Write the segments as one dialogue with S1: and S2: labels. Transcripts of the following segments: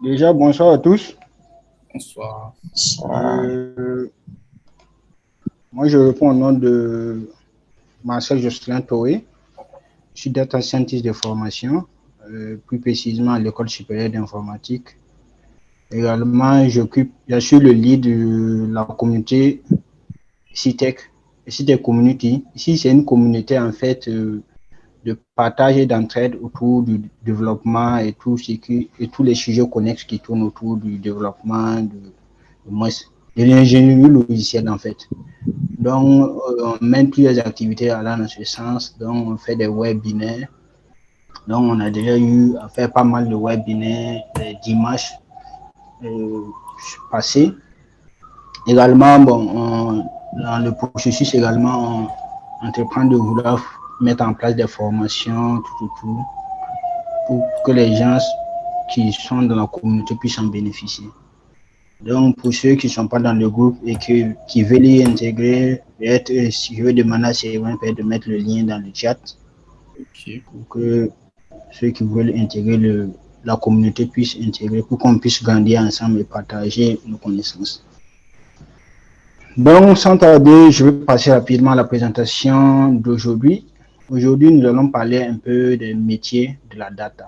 S1: Déjà, bonsoir à tous.
S2: Bonsoir.
S1: Moi, je réponds au nom de Marcel Jocelyn Touré. Je suis data scientist de formation, plus précisément à l'École supérieure d'informatique. Également, je suis le lead de la communauté CITEC, CITEC Community. Ici, c'est une communauté en fait de partage et d'entraide autour du développement et tous les sujets connexes qui tournent autour du développement, de l'ingénierie logicielle en fait. Donc, on mène plusieurs activités allant dans ce sens. Donc, on fait des webinaires. Donc, on a déjà eu à faire pas mal de webinaires dimanche passé. Également, dans le processus, également, on entreprend de vouloir mettre en place des formations, tout, pour que les gens qui sont dans la communauté puissent en bénéficier. Donc, pour ceux qui ne sont pas dans le groupe et qui veulent y intégrer, si je veux demander à Sylvain de mettre le lien dans le chat pour que ceux qui veulent intégrer la communauté puissent intégrer, pour qu'on puisse grandir ensemble et partager nos connaissances. Donc, sans tarder, je vais passer rapidement à la présentation d'aujourd'hui. Aujourd'hui, nous allons parler un peu des métiers de la data.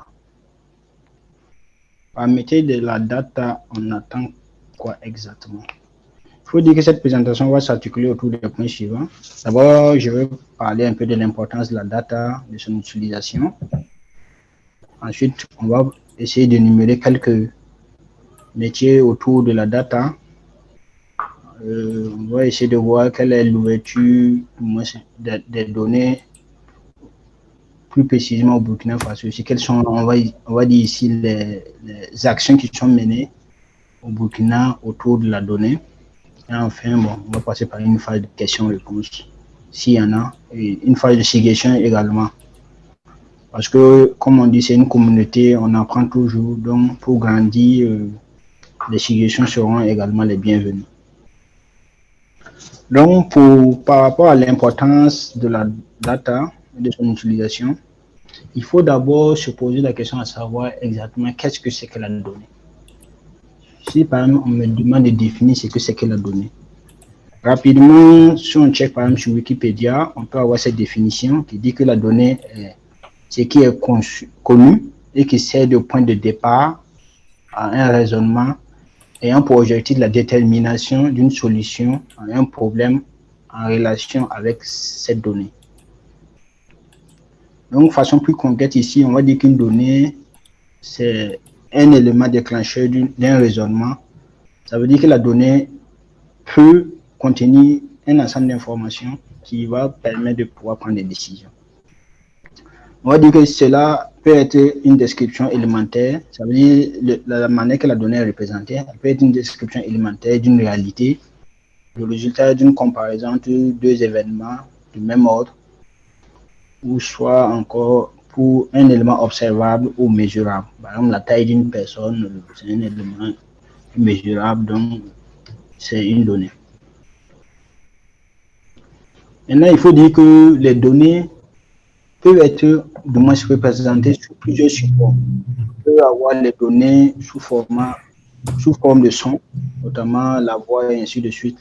S1: Par métier de la data, on attend quoi exactement? Il faut dire que cette présentation va s'articuler autour des points suivants. D'abord, je vais parler un peu de l'importance de la data, de son utilisation. Ensuite, on va essayer d'énumérer quelques métiers autour de la data. On va essayer de voir quelle est l'ouverture des données, plus précisément au Burkina Faso. Quelles sont, on va dire ici, les actions qui sont menées au Burkina autour de la donnée. Et enfin, on va passer par une phase de questions-réponses, s'il y en a, et une phase de suggestions également. Parce que, comme on dit, c'est une communauté, on apprend toujours, donc pour grandir, les suggestions seront également les bienvenues. Donc, par rapport à l'importance de la data et de son utilisation, il faut d'abord se poser la question à savoir exactement qu'est-ce que c'est que la donnée. Si par exemple on me demande de définir ce que c'est que la donnée, rapidement, si on check par exemple sur Wikipédia, on peut avoir cette définition qui dit que la donnée est ce qui est connu et qui sert de point de départ à un raisonnement ayant pour objectif la détermination d'une solution à un problème en relation avec cette donnée. Donc, de façon plus concrète ici, on va dire qu'une donnée, c'est un élément déclencheur d'un raisonnement. Ça veut dire que la donnée peut contenir un ensemble d'informations qui va permettre de pouvoir prendre des décisions. On va dire que cela peut être une description élémentaire, ça veut dire la manière que la donnée est représentée, elle peut être une description élémentaire d'une réalité, le résultat d'une comparaison entre deux événements du même ordre, ou soit encore pour un élément observable ou mesurable. Par exemple, la taille d'une personne, c'est un élément mesurable, donc c'est une donnée. Maintenant, il faut dire que les données peuvent être du moins représentées sous plusieurs supports. On peut avoir les données sous forme de son, notamment la voix et ainsi de suite.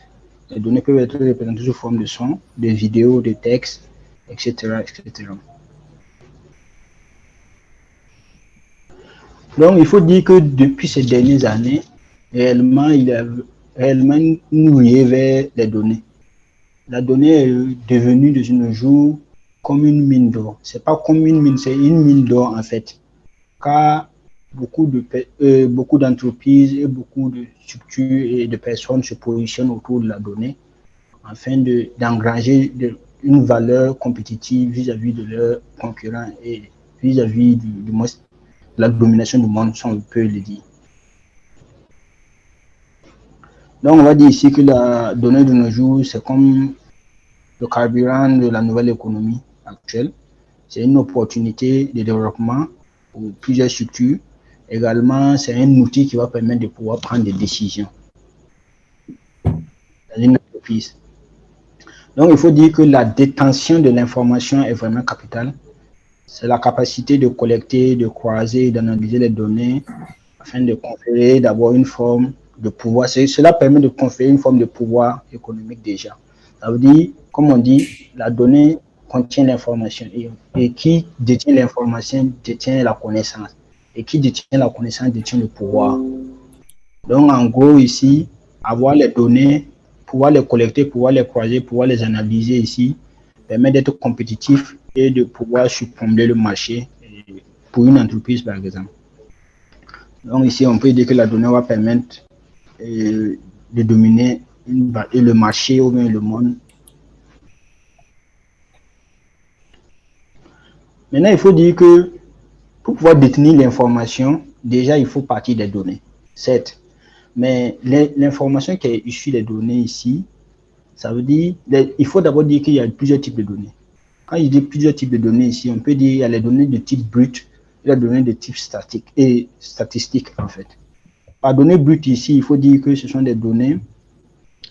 S1: Les données peuvent être représentées sous forme de son, de vidéos, de textes, etc., etc. Donc, il faut dire que depuis ces dernières années, réellement, il y a réellement une ruée vers les données. La donnée est devenue de nos jours comme une mine d'or. C'est pas comme une mine, c'est une mine d'or en fait. Car beaucoup d'entreprises et beaucoup de structures et de personnes se positionnent autour de la donnée afin d'engranger une valeur compétitive vis-à-vis de leurs concurrents et vis-à-vis de la domination du monde, si on peut le dire. Donc, on va dire ici que la donnée de nos jours, c'est comme le carburant de la nouvelle économie actuelle. C'est une opportunité de développement pour plusieurs structures. Également, c'est un outil qui va permettre de pouvoir prendre des décisions dans une entreprise. Donc, il faut dire que la détention de l'information est vraiment capitale. C'est la capacité de collecter, de croiser, d'analyser les données afin de conférer d'abord une forme de pouvoir. Cela permet de conférer une forme de pouvoir économique déjà. Ça veut dire, comme on dit, la donnée contient l'information et qui détient l'information détient la connaissance. Et qui détient la connaissance détient le pouvoir. Donc, en gros, ici, avoir les données, pouvoir les collecter, pouvoir les croiser, pouvoir les analyser ici, permet d'être compétitif et de pouvoir surplomber le marché pour une entreprise, par exemple. Donc, ici, on peut dire que la donnée va permettre de dominer le marché ou bien le monde. Maintenant, il faut dire que pour pouvoir détenir l'information, déjà, il faut partir des données, certes. Mais l'information qui est issue des données ici, ça veut dire, il faut d'abord dire qu'il y a plusieurs types de données. Quand il dit plusieurs types de données ici, on peut dire qu'il y a les données de type brut et les données de type statique et statistique, en fait. Par données brutes ici, il faut dire que ce sont des données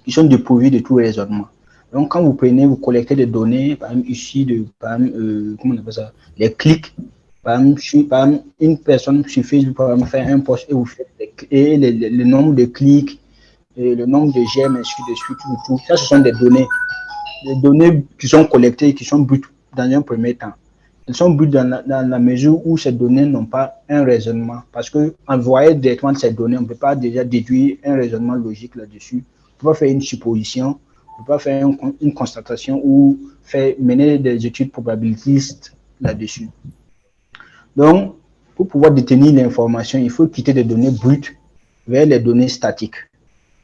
S1: qui sont dépourvues de tout raisonnement. Donc, quand vous prenez, vous collectez des données, par exemple, issues de, comment on appelle ça, les clics. Par exemple, une personne sur Facebook, par exemple, fait un post et vous faites le nombre de clics, et le nombre de j'aime, ainsi de suite, tout. Ça, ce sont des données qui sont collectées et qui sont brutes dans un premier temps. Elles sont brutes dans la mesure où ces données n'ont pas un raisonnement. Parce qu'en voyant directement ces données, on ne peut pas déjà déduire un raisonnement logique là-dessus. On peut pas faire une supposition, on ne peut pas faire une constatation ou mener des études probabilistes là-dessus. Donc, pour pouvoir détenir l'information, il faut quitter des données brutes vers les données statiques.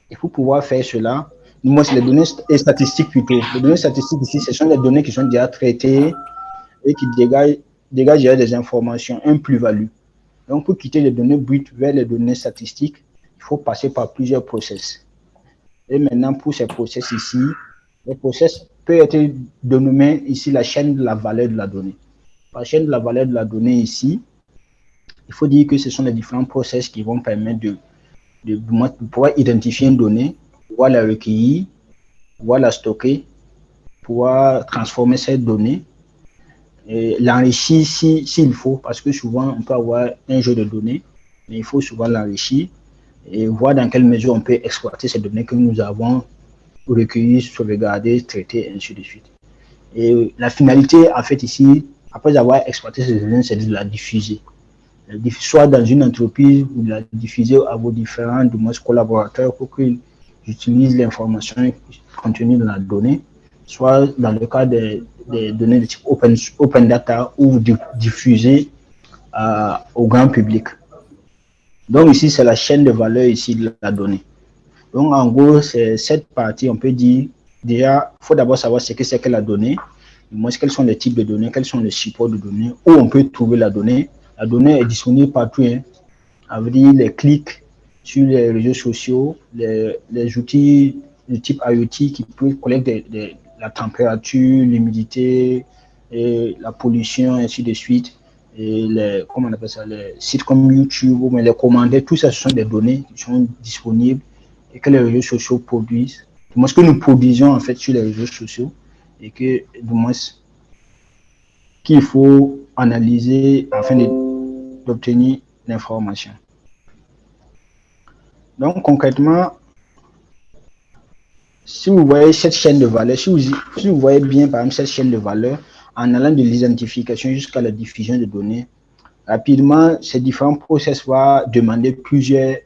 S1: Et pour pouvoir faire cela, moi, c'est les données statistiques plutôt. Les données statistiques ici, ce sont les données qui sont déjà traitées et qui dégagent des informations, un plus-value. Donc, pour quitter les données brutes vers les données statistiques, il faut passer par plusieurs process. Et maintenant, pour ces process ici, le process peut être dénommé ici la chaîne de la valeur de la donnée. La chaîne de la valeur de la donnée ici, il faut dire que ce sont les différents process qui vont permettre de pouvoir identifier une donnée, pouvoir la recueillir, pouvoir la stocker, pouvoir transformer cette donnée, l'enrichir s'il faut, parce que souvent on peut avoir un jeu de données, mais il faut souvent l'enrichir et voir dans quelle mesure on peut exploiter ces données que nous avons recueillies, sauvegarder, traiter, ainsi de suite. Et la finalité, en fait, ici, après avoir exploité ces données, c'est de la diffuser. Soit dans une entreprise, vous la diffusez à vos différents collaborateurs pour qu'ils utilisent l'information contenue dans la donnée, soit dans le cas des données de type open data ou vous diffusez au grand public. Donc ici, c'est la chaîne de valeur ici de la donnée. Donc en gros, c'est cette partie, on peut dire, déjà, il faut d'abord savoir ce que c'est que la donnée, quels sont les types de données, quels sont les supports de données, où on peut trouver la donnée. La donnée est disponible partout, hein. Ça veut dire les clics sur les réseaux sociaux, les outils de type IoT qui peuvent collecter la température, l'humidité, la pollution, ainsi de suite. Et comment on appelle ça, les sites comme YouTube ou les commentaires, tout ça, ce sont des données qui sont disponibles et que les réseaux sociaux produisent. Du moins, ce que nous produisons en fait sur les réseaux sociaux et que, du moins, qu'il faut analyser afin d'obtenir l'information. Donc, concrètement, si vous voyez cette chaîne de valeur, si vous voyez bien, par exemple, cette chaîne de valeur, en allant de l'identification jusqu'à la diffusion de données, rapidement, ces différents process vont demander plusieurs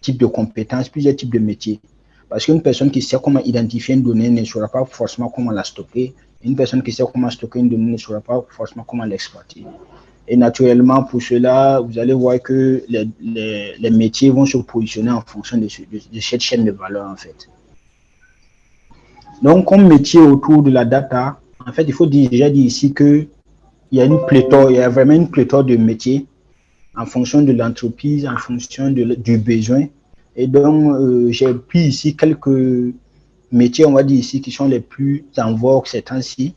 S1: types de compétences, plusieurs types de métiers. Parce qu'une personne qui sait comment identifier une donnée ne saura pas forcément comment la stocker. Une personne qui sait comment stocker une donnée ne saura pas forcément comment l'exploiter. Et naturellement, pour cela, vous allez voir que les métiers vont se positionner en fonction de cette chaîne de valeur, en fait. Donc, comme métier autour de la data, en fait, il faut déjà dire ici qu'il y a il y a vraiment une pléthore de métiers en fonction de l'entreprise, en fonction du besoin. Et donc, j'ai pris ici quelques métiers, on va dire ici, qui sont les plus en vogue ces temps-ci.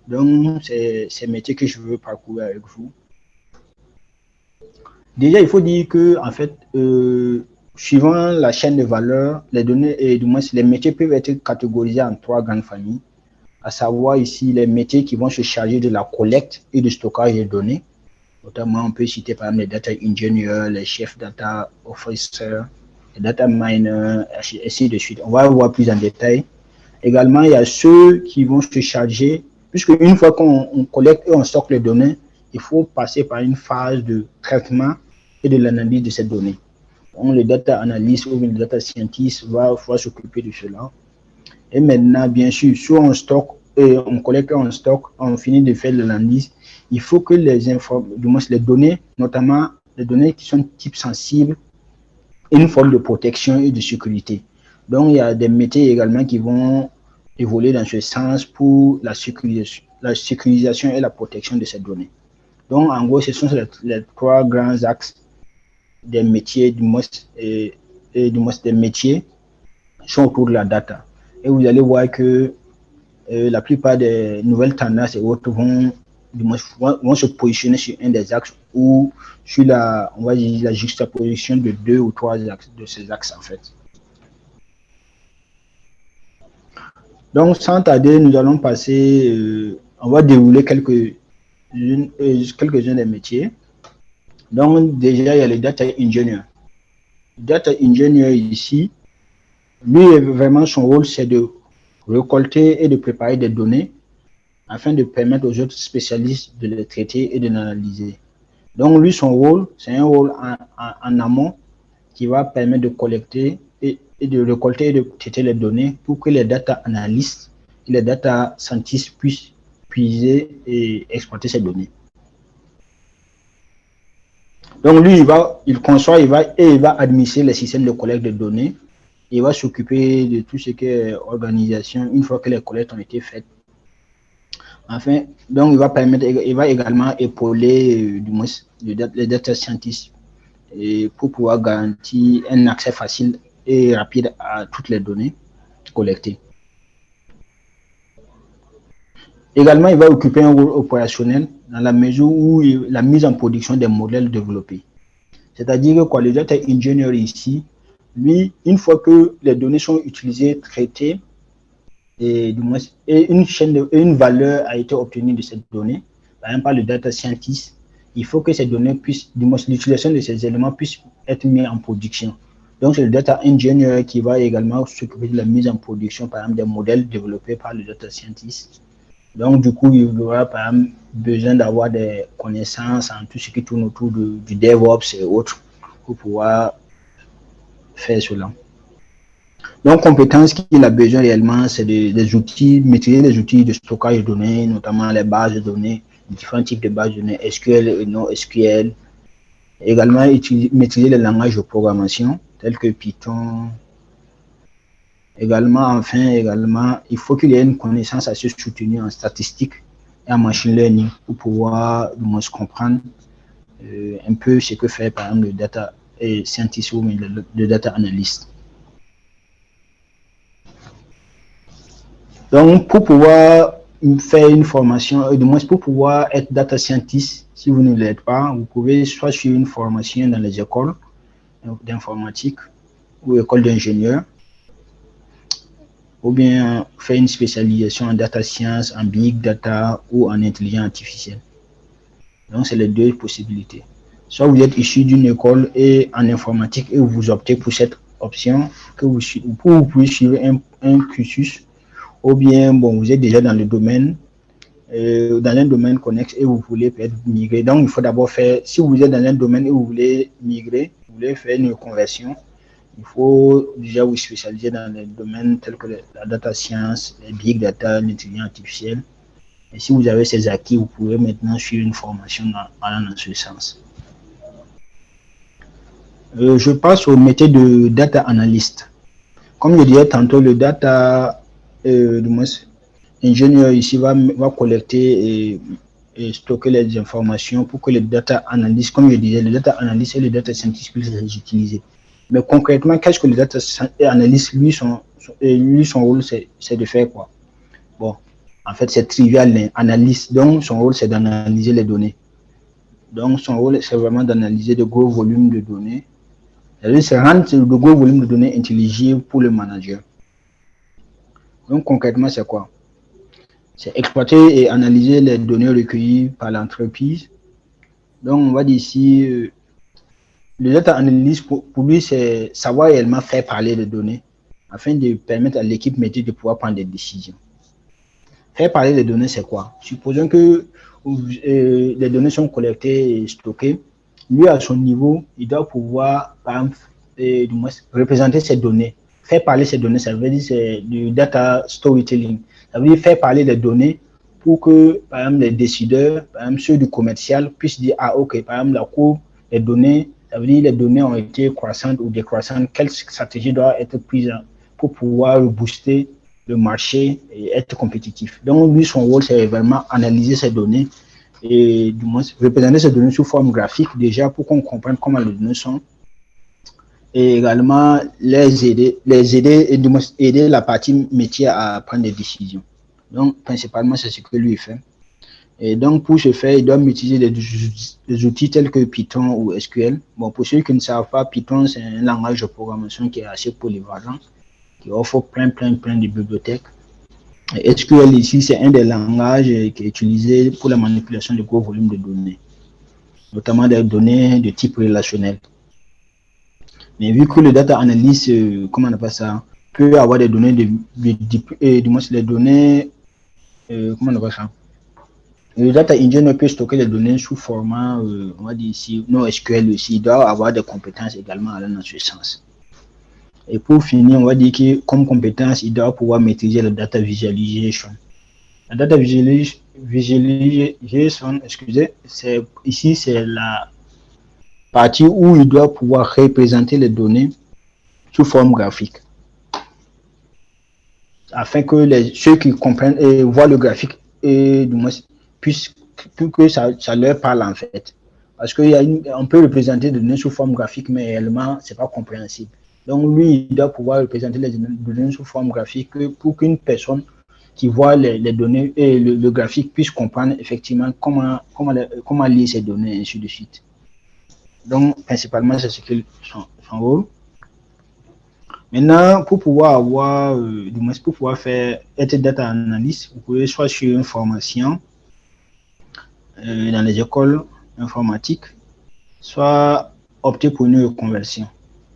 S1: Donc, c'est ces métiers que je veux parcourir avec vous. Déjà, il faut dire que, en fait, suivant la chaîne de valeur, les données et du moins les métiers peuvent être catégorisés en trois grandes familles, à savoir ici les métiers qui vont se charger de la collecte et du stockage des données. Notamment, on peut citer par exemple les data engineers, les chefs data officers, les data miners, ainsi de suite. On va voir plus en détail. Également, il y a ceux qui vont se charger, puisque une fois qu'on collecte et on stocke les données, il faut passer par une phase de traitement et de l'analyse de ces données. Donc, le data analyst ou le data scientist va s'occuper de cela. Et maintenant, bien sûr, soit on stocke, et on collecte, on stocke, on finit de faire l'analyse, il faut que les données, notamment les données qui sont type sensibles, aient une forme de protection et de sécurité. Donc, il y a des métiers également qui vont évoluer dans ce sens pour la sécurisation et la protection de ces données. Donc, en gros, ce sont les trois grands axes des métiers, et des métiers sont autour de la data. Et vous allez voir que la plupart des nouvelles tendances et autres vont se positionner sur un des axes ou sur on va dire, la juxtaposition de deux ou trois axes, de ces axes en fait. Donc, sans tarder, nous allons passer, on va dérouler quelques-uns des métiers. Donc, déjà, il y a le data engineer. Le data engineer ici, lui, vraiment, son rôle, c'est de récolter et de préparer des données afin de permettre aux autres spécialistes de les traiter et de l'analyser. Donc, lui, son rôle, c'est un rôle en amont qui va permettre de collecter et de récolter et de traiter les données pour que les data analystes et les data scientists puissent puiser et exploiter ces données. Donc, lui, il conçoit, il va administrer les systèmes de collecte de données. Il va s'occuper de tout ce qui est organisation une fois que les collectes ont été faites. Enfin, donc, il va également épauler du moins les data scientists pour pouvoir garantir un accès facile et rapide à toutes les données collectées. Également, il va occuper un rôle opérationnel dans la mesure où la mise en production des modèles développés. C'est-à-dire que quoi, le data engineer ici, lui, une fois que les données sont utilisées, traitées, et une valeur a été obtenue de cette donnée, par exemple par le data scientist, il faut que ces données puissent, l'utilisation de ces éléments puisse être mise en production. Donc, c'est le data engineer qui va également s'occuper de la mise en production, par exemple, des modèles développés par le data scientist. Donc, du coup, il y aura, par exemple, besoin d'avoir des connaissances en tout ce qui tourne autour du DevOps et autres pour pouvoir faire cela. Donc, compétences qu'il a besoin réellement, c'est des outils, maîtriser les outils de stockage de données, notamment les bases de données, différents types de bases de données, SQL et non SQL. Également, maîtriser les langages de programmation, tels que Python. Également, il faut qu'il y ait une connaissance assez soutenue en statistique et en machine learning pour pouvoir comprendre un peu ce que fait, par exemple, le data scientist ou le data analyst. Donc, pour pouvoir faire une formation, du moins pour pouvoir être data scientist, si vous ne l'êtes pas, vous pouvez soit suivre une formation dans les écoles d'informatique ou écoles d'ingénieurs, ou bien faire une spécialisation en data science, en big data ou en intelligence artificielle. Donc, c'est les deux possibilités. Soit vous êtes issu d'une école en informatique et vous optez pour cette option, que vous pouvez suivre un cursus, ou bien, bon, vous êtes déjà dans le domaine, dans un domaine connexe et vous voulez peut-être migrer. Donc, il faut d'abord faire, si vous êtes dans un domaine et vous voulez migrer, vous voulez faire une conversion, il faut déjà vous spécialiser dans les domaines tels que la data science, les big data, l'intelligence artificielle. Et si vous avez ces acquis, vous pouvez maintenant suivre une formation allant dans ce sens. Je passe au métier de data analyst. Comme je disais tantôt, le data ingénieur ici va collecter et stocker les informations pour que les data analystes, comme je disais, les data analystes et les data scientists puissent les utiliser. Mais concrètement, qu'est-ce que le data analyst, lui, son rôle, c'est de faire quoi? Bon, en fait, c'est trivial, l'analyste. Donc, son rôle, c'est d'analyser les données. Donc, son rôle, c'est vraiment d'analyser de gros volumes de données. C'est rendre de gros volumes de données intelligibles pour le manager. Donc, concrètement, c'est quoi? C'est exploiter et analyser les données recueillies par l'entreprise Donc, on va dire ici, le data analyst, pour lui, c'est savoir réellement faire parler les données afin de permettre à l'équipe métier de pouvoir prendre des décisions. Faire parler les données, c'est quoi? Supposons que les données sont collectées et stockées. Lui, à son niveau, il doit pouvoir, par exemple, du moins, représenter ces données. Faire parler ces données, ça veut dire c'est du data storytelling. Ça veut dire faire parler les données pour que, par exemple, les décideurs, par exemple, ceux du commercial, puissent dire, ah, ok, par exemple, la courbe, les données, ça veut dire les données ont été croissantes ou décroissantes, quelle stratégie doit être prise pour pouvoir booster le marché et être compétitif. Donc, lui, son rôle, c'est vraiment analyser ces données et du moins représenter ces données sous forme graphique déjà pour qu'on comprenne comment les données sont et également les aider et du moins aider la partie métier à prendre des décisions. Donc, principalement, c'est ce que lui fait. Et donc, pour ce faire, il doit utiliser des outils tels que Python ou SQL. Bon, pour ceux qui ne savent pas, Python, c'est un langage de programmation qui est assez polyvalent, qui offre plein de bibliothèques. Et SQL ici, c'est un des langages qui est utilisé pour la manipulation de gros volumes de données, notamment des données de type relationnel. Mais vu que le data analyst, comment on appelle ça, peut avoir des données du moins les données, comment on appelle ça, le data engineer peut stocker les données sous format, on va dire ici, NoSQL aussi, il doit avoir des compétences également allant dans ce sens. Et pour finir, on va dire que comme compétence, il doit pouvoir maîtriser la data visualization. La data visualization, excusez, ici c'est la partie où il doit pouvoir représenter les données sous forme graphique, afin que ceux qui comprennent et voient le graphique et du moins puissent que ça leur parle en fait. Parce qu'on peut représenter des données sous forme graphique, mais réellement, ce n'est pas compréhensible. Donc, lui, il doit pouvoir représenter les données sous forme graphique pour qu'une personne qui voit les données et le graphique puisse comprendre effectivement comment lire ces données, et ainsi de suite. Donc, principalement, c'est ce que son rôle. Maintenant, pour pouvoir avoir, du moins pour pouvoir être data analyst, vous pouvez soit suivre une formation dans les écoles informatiques, soit opter pour une reconversion.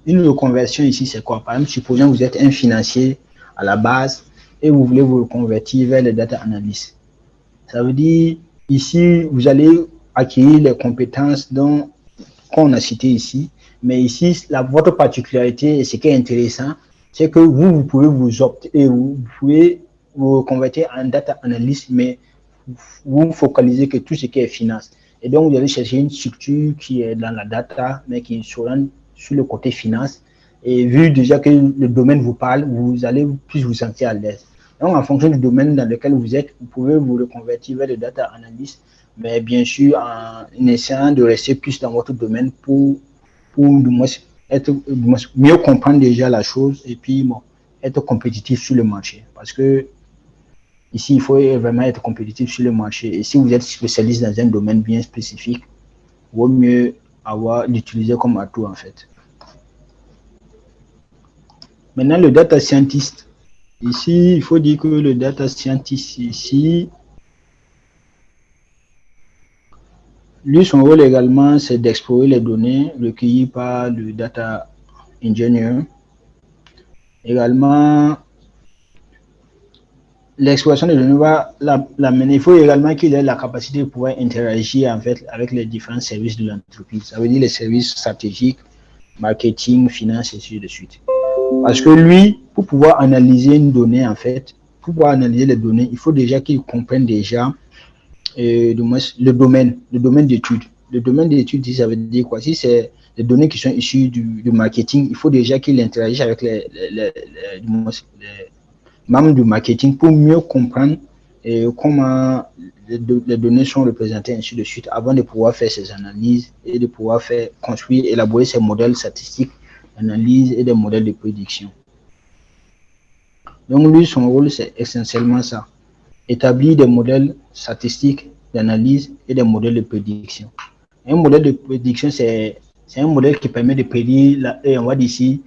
S1: Une reconversion ici, c'est quoi? Par exemple, supposons que vous êtes un financier à la base et vous voulez vous reconvertir vers le data analyst. Ça veut dire, ici, vous allez acquérir les compétences qu'on a citées ici, mais ici, votre particularité et ce qui est intéressant, c'est que vous pouvez vous pouvez vous reconvertir en data analyst, mais vous focalisez que tout ce qui est finance. Et donc, vous allez chercher une structure qui est dans la data, mais qui s'oriente sur le côté finance. Et vu déjà que le domaine vous parle, vous allez plus vous sentir à l'aise. Donc, en fonction du domaine dans lequel vous êtes, vous pouvez vous reconvertir vers le data analyst, mais bien sûr en essayant de rester plus dans votre domaine pour mieux comprendre déjà la chose et puis être compétitif sur le marché. Parce que ici, il faut vraiment être compétitif sur le marché. Et si vous êtes spécialiste dans un domaine bien spécifique, il vaut mieux l'utiliser comme atout en fait. Maintenant, le data scientist. Ici, il faut dire que le data scientist ici, lui, son rôle également, c'est d'explorer les données recueillies par le data engineer. Également, l'exploration des données va la mener. Il faut également qu'il ait la capacité de pouvoir interagir en fait avec les différents services de l'entreprise. Ça veut dire les services stratégiques, marketing, finance, et ainsi de suite. Parce que lui, pour pouvoir analyser une donnée, en fait, pour pouvoir analyser les données, il faut déjà qu'il comprenne déjà le domaine d'études. Le domaine d'études, ça veut dire quoi? Si c'est les données qui sont issues du marketing, il faut déjà qu'il interagisse avec les membres du marketing pour mieux comprendre comment les données sont représentées, ainsi de suite, avant de pouvoir faire ces analyses et de pouvoir élaborer ces modèles statistiques d'analyse et des modèles de prédiction. Donc, lui, son rôle, c'est essentiellement ça. Établir des modèles statistiques d'analyse et des modèles de prédiction. Un modèle de prédiction, c'est un modèle qui permet de prédire, on va dire ici,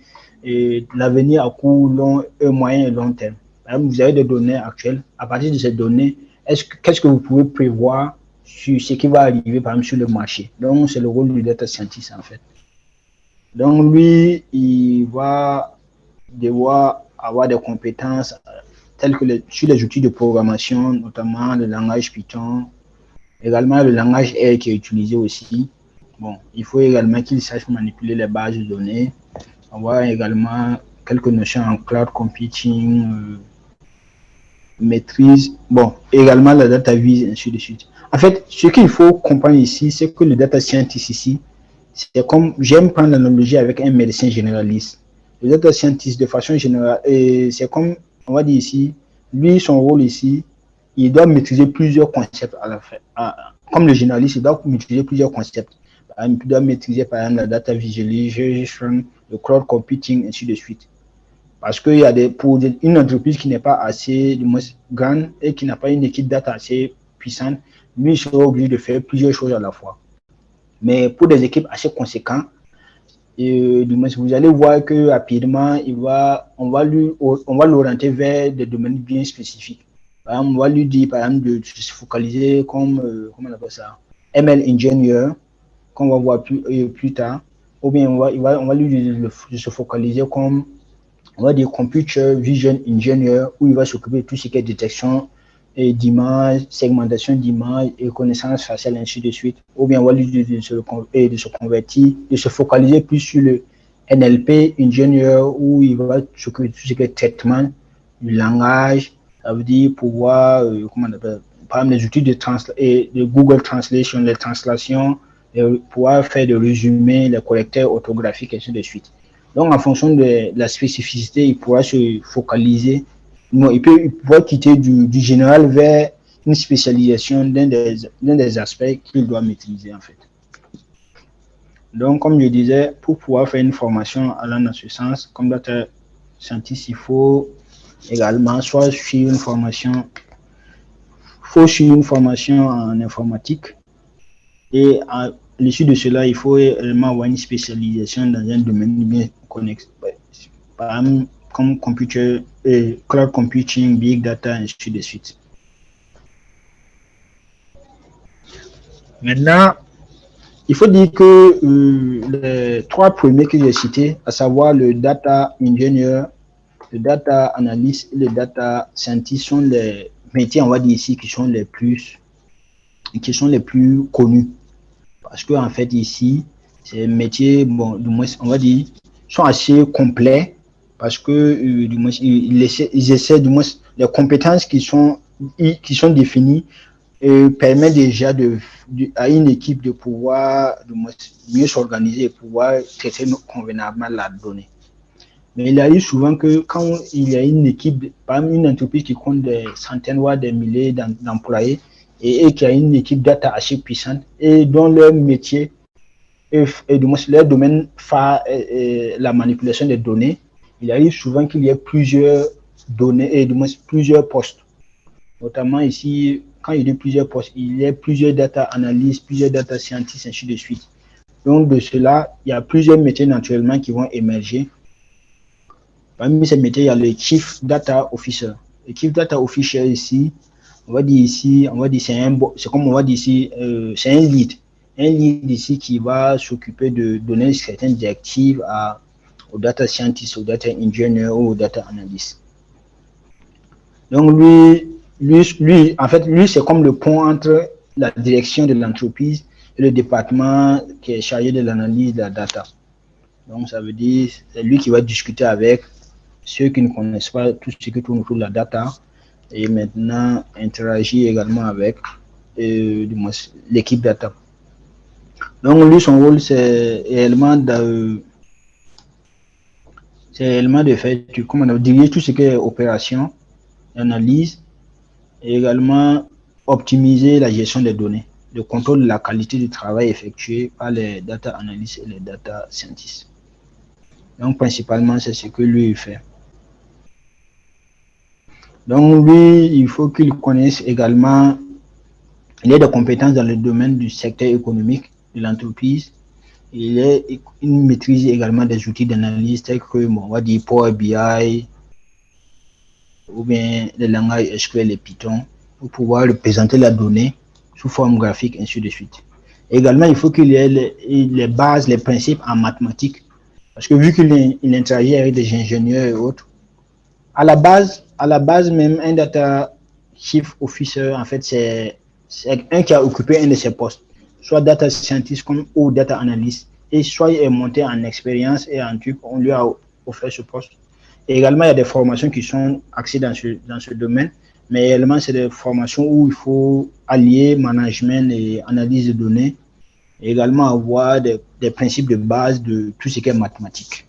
S1: l'avenir à court, long, moyen et long terme. Vous avez des données actuelles. À partir de ces données, qu'est-ce que vous pouvez prévoir sur ce qui va arriver, par exemple, sur le marché. Donc, c'est le rôle du data scientist, en fait. Donc, lui, il va devoir avoir des compétences telles que sur les outils de programmation, notamment le langage Python, également le langage R qui est utilisé aussi. Bon, il faut également qu'il sache manipuler les bases de données, avoir également quelques notions en cloud computing, maîtrise, bon, également la data vise, ainsi de suite. En fait, ce qu'il faut comprendre ici, c'est que le data scientist ici, c'est comme, j'aime prendre l'analogie avec un médecin généraliste. Le data scientist, de façon générale, c'est comme, on va dire ici, lui, son rôle ici, il doit maîtriser plusieurs concepts à la fin. Comme le généraliste, il doit maîtriser plusieurs concepts. Il doit maîtriser, par exemple, la data visualization, le cloud computing, ainsi de suite. Parce qu'il y a pour une entreprise qui n'est pas assez du moins grande et qui n'a pas une équipe data assez puissante, lui, il sera obligé de faire plusieurs choses à la fois. Mais pour des équipes assez conséquentes, du moins, vous allez voir que rapidement, on va l'orienter vers des domaines bien spécifiques. Par exemple, on va lui dire, par exemple, de se focaliser comme, comment on appelle ça, ML Engineer, qu'on va voir plus tard. Ou bien, on va lui dire de se focaliser comme, on va dire, Computer Vision Engineer, où il va s'occuper de tout ce qui est détection d'images, segmentation d'images et connaissance faciale, ainsi de suite. Ou bien, on va lui dire de se convertir, de se focaliser plus sur le NLP Engineer, où il va s'occuper de tout ce qui est traitement du langage, ça veut dire pouvoir, comment on appelle, par exemple, les outils de Google Translation, les translations, pouvoir faire des résumés, les correcteurs orthographiques, ainsi de suite. Donc, en fonction de la spécificité, il pourra se focaliser. Non, il pourra quitter du général vers une spécialisation d'un des aspects qu'il doit maîtriser, en fait. Donc, comme je disais, pour pouvoir faire une formation allant dans ce sens, comme data scientist, il faut également soit suivre une formation, en informatique et à l'issue de cela, il faut également avoir une spécialisation dans un domaine bien connexe. Par exemple, comme cloud computing, big data, ainsi de suite. Maintenant, il faut dire que les trois premiers que j'ai cités, à savoir le data engineer, le data analyst et le data scientist, sont les métiers, on va dire ici, qui sont les plus connus. Parce que en fait, ici, ces métiers, bon, du moins, on va dire, sont assez complets parce que du moins, ils essaient, du moins, les compétences qui sont définies permettent déjà à une équipe de pouvoir du moins, mieux s'organiser et pouvoir traiter convenablement la donnée. Mais il arrive souvent que quand il y a une équipe, par exemple une entreprise qui compte des centaines voire des milliers d'employés et qui a une équipe data assez puissante et dont leur métier et du moins leur domaine phare est la manipulation des données, il arrive souvent qu'il y ait plusieurs données et du moins plusieurs postes. Notamment ici, quand il y a plusieurs postes, il y a plusieurs data analystes, plusieurs data scientists, ainsi de suite. Donc de cela, il y a plusieurs métiers naturellement qui vont émerger. Parmi ces métiers, il y a le Chief Data Officer. Le Chief Data Officer ici, on va dire c'est comme on va dire ici, c'est un lead. Un lead ici qui va s'occuper de donner certaines directives aux data scientists, aux data engineers ou aux data analysts. Donc en fait, lui, c'est comme le pont entre la direction de l'entreprise et le département qui est chargé de l'analyse de la data. Donc, ça veut dire, c'est lui qui va discuter avec ceux qui ne connaissent pas tout ce qui tourne autour de la data et maintenant interagir également avec l'équipe data. Donc, lui, son rôle, c'est réellement de faire, diriger tout ce qui est opération, analyse, et également optimiser la gestion des données, le contrôle de la qualité du travail effectué par les data analysts et les data scientists. Donc, principalement, c'est ce que lui fait. Donc, lui, il faut qu'il connaisse également, il ait des compétences dans le domaine du secteur économique de l'entreprise. Il maîtrise également des outils d'analyse tels que, on va dire, Power BI ou bien le langage SQL et Python pour pouvoir représenter la donnée sous forme graphique, ainsi de suite. Également, il faut qu'il y ait les bases, les principes en mathématiques, parce que vu qu'il interagit avec des ingénieurs et autres, à la base même, un data chief officer, en fait, c'est un qui a occupé un de ces postes, soit data scientist ou data analyst, et soit il est monté en expérience et en truc, on lui a offert ce poste. Et également, il y a des formations qui sont axées dans ce domaine, mais également, c'est des formations où il faut allier management et analyse de données, et également avoir des principes de base de tout ce qui est mathématique.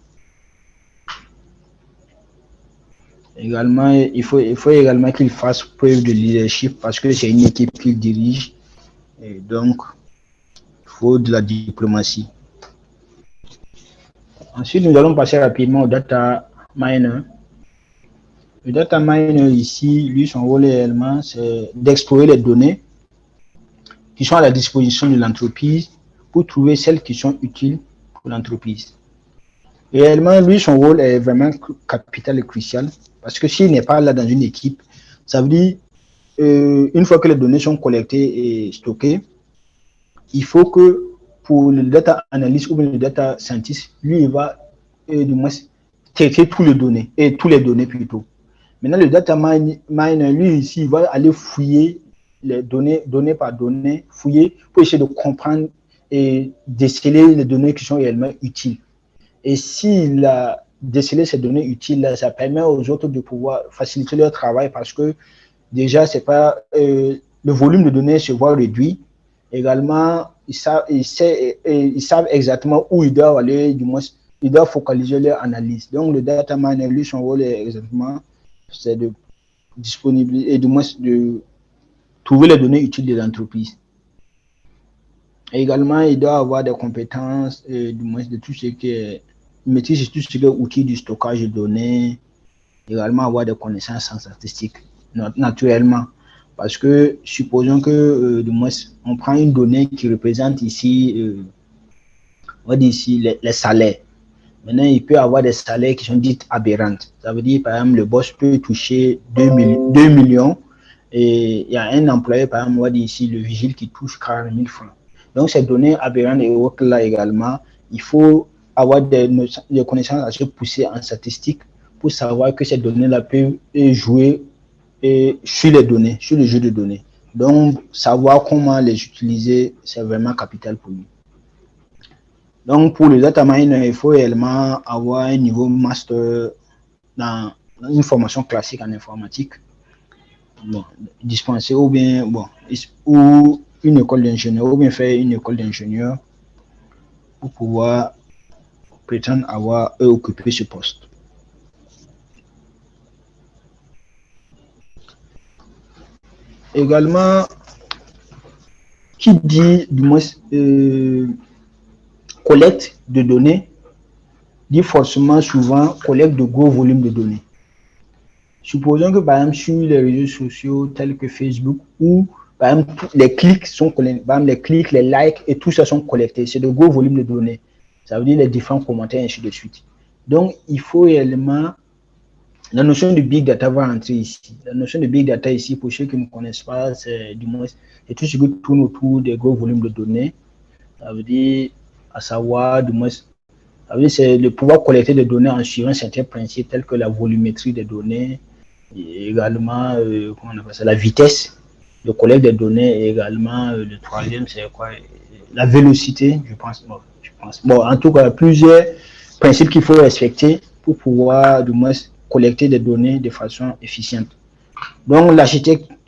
S1: Également, il faut également qu'il fasse preuve de leadership parce que c'est une équipe qu'il dirige, et donc il faut de la diplomatie. Ensuite, nous allons passer rapidement au data miner. Le data miner ici, lui, son rôle réellement, c'est d'explorer les données qui sont à la disposition de l'entreprise pour trouver celles qui sont utiles pour l'entreprise. Réellement, lui, son rôle est vraiment capital et crucial parce que s'il n'est pas là dans une équipe, ça veut dire une fois que les données sont collectées et stockées, il faut que pour le data analyst ou le data scientist, lui, il va du moins traiter tous les données plutôt. Maintenant, le data miner, lui, ici, il va aller fouiller les données par données, fouiller pour essayer de comprendre et déceler les données qui sont réellement utiles. Et s'il a décelé ces données utiles, ça permet aux autres de pouvoir faciliter leur travail parce que déjà, c'est pas le volume de données se voit réduit. Également, ils savent exactement où ils doivent aller, du moins, ils doivent focaliser leur analyse. Donc, le data miner, lui, son rôle est exactement, c'est de disponibiliser et du moins de trouver les données utiles de l'entreprise. Également, il doit avoir des compétences, du moins de tout ce qui est maîtrise tout ce qui est outils du stockage de données, également avoir des connaissances en statistique, naturellement. Parce que supposons que du moins, on prend une donnée qui représente ici, on va dire ici les salaires. Maintenant, il peut y avoir des salaires qui sont dites aberrantes. Ça veut dire, par exemple, le boss peut toucher 2 millions et il y a un employé, par exemple, on va dire ici, le vigile qui touche 40 000 francs. Donc, ces données aberrantes et autres là également, il faut avoir des connaissances assez poussées en statistique pour savoir que ces données-là peuvent jouer sur les données, sur le jeu de données. Donc, savoir comment les utiliser, c'est vraiment capital pour nous. Donc, pour le data miner, il faut réellement avoir un niveau master dans une formation classique en informatique, bon, dispensé ou bien, bon, ou une école d'ingénieur, ou bien faire une école d'ingénieur pour pouvoir prétendre avoir occupé ce poste. Également, qui dit du moins collecte de données, dit forcément souvent collecte de gros volumes de données. Supposons que par exemple sur les réseaux sociaux tels que Facebook, où par exemple les clics sont collectés, par exemple les clics, les likes et tout ça sont collectés, c'est de gros volumes de données. Ça veut dire les différents commentaires, ainsi de suite. Donc, il faut réellement, la notion de big data va entrer ici. La notion de big data ici, pour ceux qui ne connaissent pas, c'est du moins, c'est tout ce qui tourne autour des gros volumes de données. Ça veut dire, à savoir, du moins, ça veut dire c'est le pouvoir collecter des données en suivant certains principes tels que la volumétrie des données, et également, comment on appelle ça, la vitesse de collecte des données, et également, le troisième, c'est quoi? La vélocité, je pense. Bon, en tout cas, plusieurs principes qu'il faut respecter pour pouvoir, du moins, collecter des données de façon efficiente. Donc,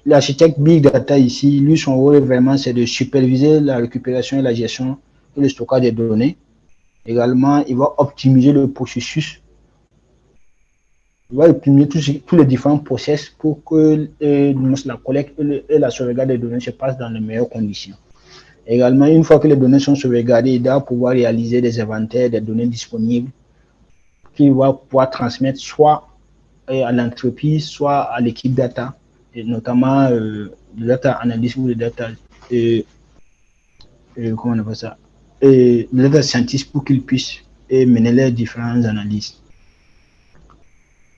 S1: l'architecte Big Data ici, lui, son rôle vraiment, c'est de superviser la récupération et la gestion et le stockage des données. Également, il va optimiser le processus. Il va optimiser tous les différents process pour que la collecte et la sauvegarde des données se passent dans les meilleures conditions. Également, une fois que les données sont sauvegardées, il doit pouvoir réaliser des inventaires des données disponibles qu'il va pouvoir transmettre soit à l'entreprise, soit à l'équipe data, et notamment le data analyst ou le data, comment on appelle ça, le data scientist pour qu'ils puissent mener les différentes analyses.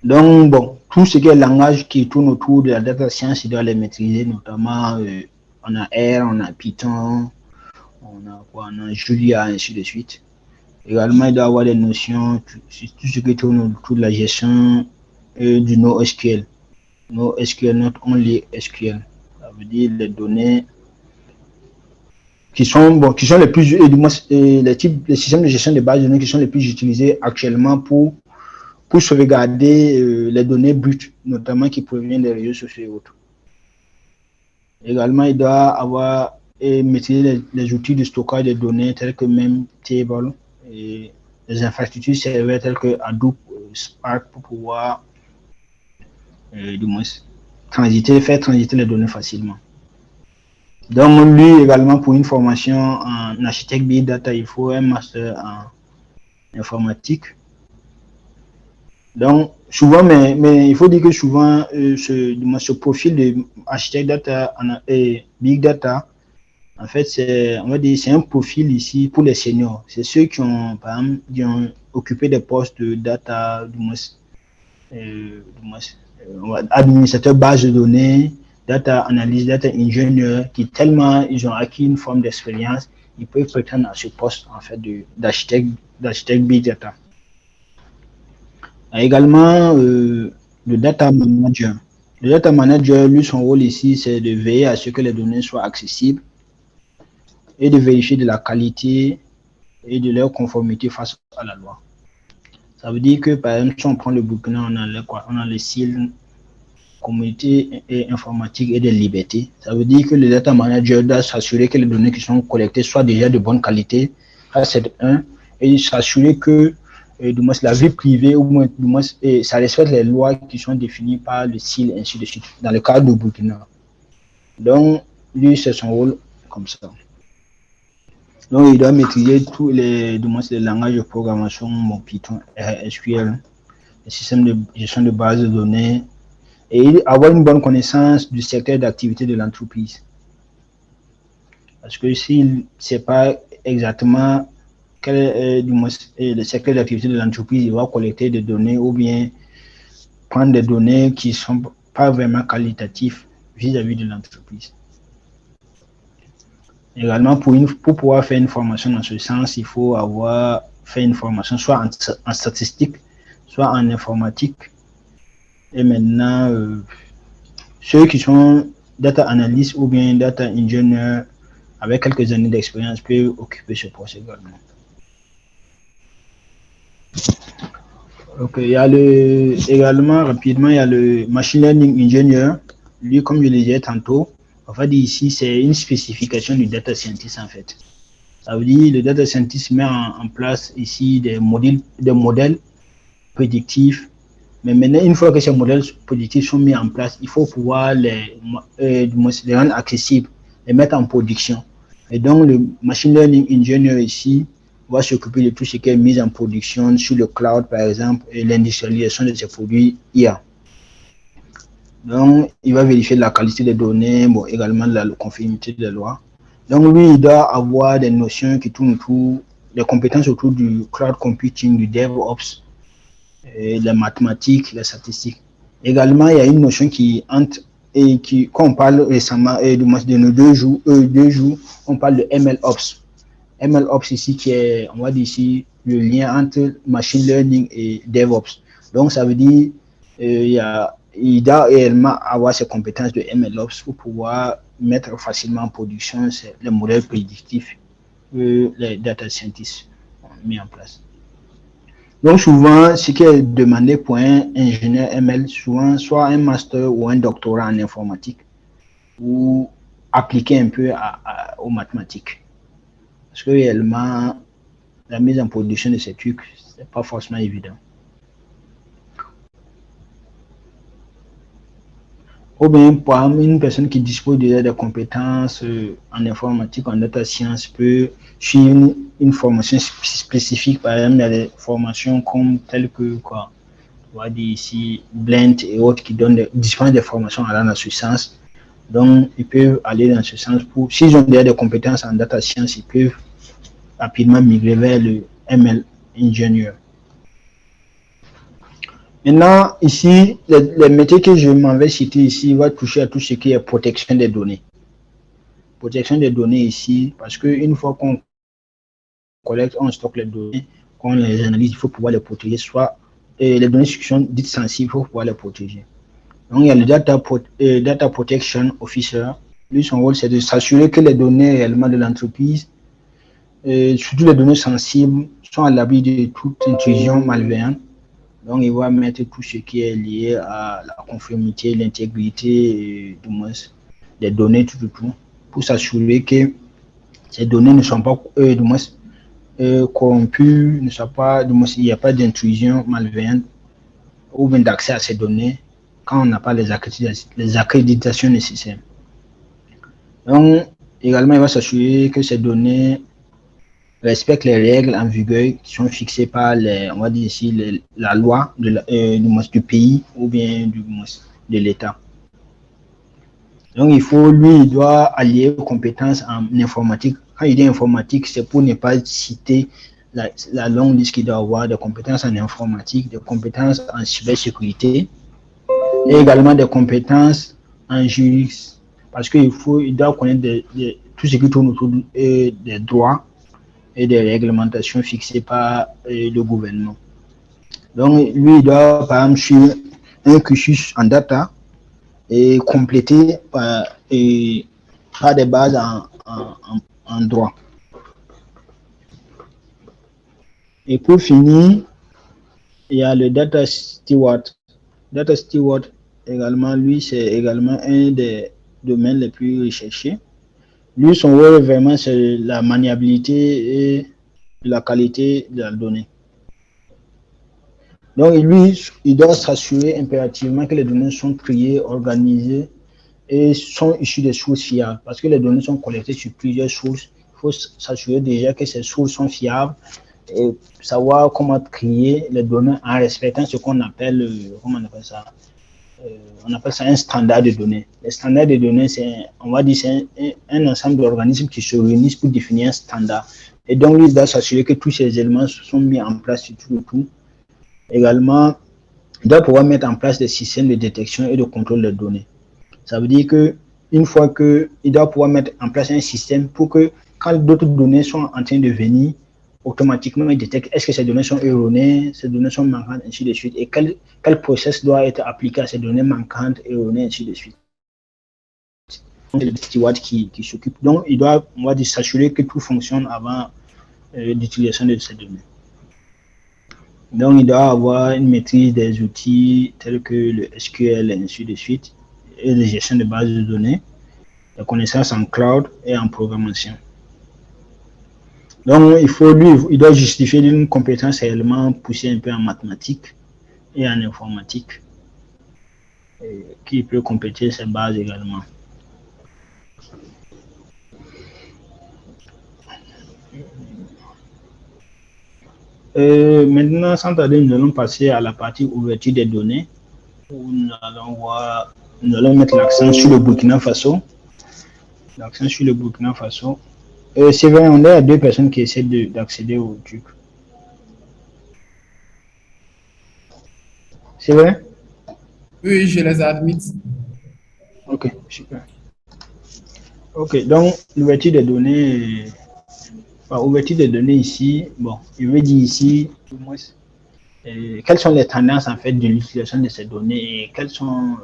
S1: Donc, bon, tout ce qui est langage qui tourne autour de la data science, il doit les maîtriser, notamment On a R, on a Python, on a Julia, ainsi de suite. Également, il doit avoir des notions sur tout ce qui tourne autour de la gestion du NoSQL. NoSQL, not only SQL. Ça veut dire les données qui sont les plus, les systèmes de gestion de base de données qui sont les plus utilisés actuellement pour sauvegarder les données brutes, notamment qui proviennent des réseaux sociaux et autres. Également, il doit avoir et maîtriser les outils de stockage de données tels que Memtable et les infrastructures serveurs telles que Hadoop, Spark pour pouvoir du moins faire transiter les données facilement. Donc, lui également, pour une formation en architecte Big Data, il faut un master en informatique. Donc, souvent, mais il faut dire que souvent, ce profil de architecte data et Big Data, en fait, c'est un profil ici pour les seniors. C'est ceux qui ont, par exemple, occupé des postes de data, administrateur base de données, data analyst, data ingénieur, qui tellement ils ont acquis une forme d'expérience, ils peuvent prétendre à ce poste en fait d'architecte Big Data. Également, le data manager. Le data manager, lui, son rôle ici, c'est de veiller à ce que les données soient accessibles et de vérifier de la qualité et de leur conformité face à la loi. Ça veut dire que, par exemple, si on prend le Burkina, on a le SIL, communauté et informatique et des libertés. Ça veut dire que le data manager doit s'assurer que les données qui sont collectées soient déjà de bonne qualité, ça c'est un, et s'assurer que du moins la vie privée ou du moins ça respecte les lois qui sont définies par le SIL, ainsi de suite, dans le cadre du Burkina. Donc, lui, c'est son rôle comme ça. Donc, il doit maîtriser tous les langages de programmation, Python, SQL, les systèmes de gestion de base de données, et avoir une bonne connaissance du secteur d'activité de l'entreprise. Parce que s'il ne sait pas exactement quel est le secteur d'activité de l'entreprise, il va collecter des données ou bien prendre des données qui ne sont pas vraiment qualitatives vis-à-vis de l'entreprise. Également, pour pouvoir faire une formation dans ce sens, il faut avoir fait une formation soit en statistique, soit en informatique. Et maintenant, ceux qui sont data analystes ou bien data ingénieurs avec quelques années d'expérience peuvent occuper ce poste également. Ok, également rapidement, il y a le machine learning engineer. Lui, comme je le disais tantôt, en fait, ici, c'est une spécification du data scientist en fait. Ça veut dire le data scientist met en place ici des modèles prédictifs. Mais maintenant, une fois que ces modèles prédictifs sont mis en place, il faut pouvoir les rendre accessibles, les mettre en production. Et donc, le machine learning engineer ici va s'occuper de tout ce qui est mis en production sur le cloud, par exemple, et l'industrialisation de ces produits IA. Donc, il va vérifier la qualité des données, également la conformité des lois. Donc, lui, il doit avoir des notions qui tournent autour, des compétences autour du cloud computing, du DevOps, les mathématiques, les statistiques. Également, il y a une notion qui entre et quand on parle récemment de nos deux jours, on parle de MLOps. MLOps ici qui est, on va dire ici, le lien entre machine learning et DevOps. Donc, ça veut dire il doit réellement avoir ces compétences de MLOps pour pouvoir mettre facilement en production les modèles prédictifs que les data scientists ont mis en place. Donc, souvent, ce qui est demandé pour un ingénieur ML, souvent, soit un master ou un doctorat en informatique, ou appliquer un peu aux mathématiques. Parce que réellement, la mise en production de ces trucs, c'est pas forcément évident. Ou bien, pour une personne qui dispose déjà de compétences en informatique, en data science, peut suivre une formation spécifique. Par exemple, il y a des formations comme telles que, on va dire ici, Blend et autres qui dispensent des formations allant dans ce sens. Donc, ils peuvent aller dans ce sens s'ils ont déjà des compétences en data science, ils peuvent rapidement migrer vers le ML ingénieur. Maintenant, ici, les métiers que je m'en vais citer ici vont toucher à tout ce qui est protection des données. protection des données ici, parce qu'une fois qu'on collecte, on stocke les données, qu'on les analyse, il faut pouvoir les protéger, soit les données qui sont dites sensibles, il faut pouvoir les protéger. Donc, il y a le Data Protection Officer. Lui, son rôle, c'est de s'assurer que les données réellement de l'entreprise, surtout les données sensibles, sont à l'abri de toute intrusion malveillante. Donc, il va mettre tout ce qui est lié à la conformité, l'intégrité, du moins, des données, tout, pour s'assurer que ces données ne sont pas, du moins, corrompues, ne sont pas, du moins, il n'y a pas d'intrusion malveillante ou bien d'accès à ces données quand on n'a pas les accréditations nécessaires. Donc, également, il va s'assurer que ces données respectent les règles en vigueur qui sont fixées par on va dire ici, la loi du pays ou bien de l'État. Donc, il doit allier aux compétences en informatique. Quand il dit informatique, c'est pour ne pas citer la longue liste qu'il doit avoir, des compétences en informatique, des compétences en cybersécurité et également des compétences en juridique, parce qu'il doit connaître tout ce qui tourne autour des droits et des réglementations fixées par le gouvernement. Donc, lui, il doit, par exemple, suivre un cursus en data et compléter par des bases en droit. Et pour finir, il y a le Data Steward. Data Steward, également, lui, c'est également un des domaines les plus recherchés. Lui, son rôle, vraiment, c'est la maniabilité et la qualité de la donnée. Donc, lui, il doit s'assurer impérativement que les données sont triées, organisées et sont issues des sources fiables. Parce que les données sont collectées sur plusieurs sources. Il faut s'assurer déjà que ces sources sont fiables et savoir comment trier les données en respectant ce qu'on appelle, comment on appelle ça? On appelle ça un standard de données. Le standard de données, c'est un ensemble d'organismes qui se réunissent pour définir un standard. Et donc, il doit s'assurer que tous ces éléments sont mis en place sur tout. Également, il doit pouvoir mettre en place des systèmes de détection et de contrôle des données. Ça veut dire qu'une fois qu'il doit pouvoir mettre en place un système pour que quand d'autres données sont en train de venir, automatiquement, il détecte est-ce que ces données sont erronées, ces données sont manquantes, ainsi de suite, et quel process doit être appliqué à ces données manquantes, erronées, ainsi de suite. C'est le steward qui s'occupe. Donc, il doit, on va dire, s'assurer que tout fonctionne avant l'utilisation de ces données. Donc, il doit avoir une maîtrise des outils tels que le SQL, et ainsi de suite, et la gestion de bases de données, la connaissance en cloud et en programmation. Donc, il doit justifier d'une compétence réellement poussée un peu en mathématiques et en informatique, qui peut compléter ses bases également. Maintenant, sans tarder, nous allons passer à la partie ouverture des données, où nous allons mettre l'accent sur le Burkina Faso. C'est vrai, on a deux personnes qui essaient d'accéder au truc. C'est vrai?
S2: Oui, je les admets.
S1: Ok, super. Ok, donc l'ouverture des données, ouverture des données ici, bon, il veut dire ici, quelles sont les tendances en fait de l'utilisation de ces données et quelles sont,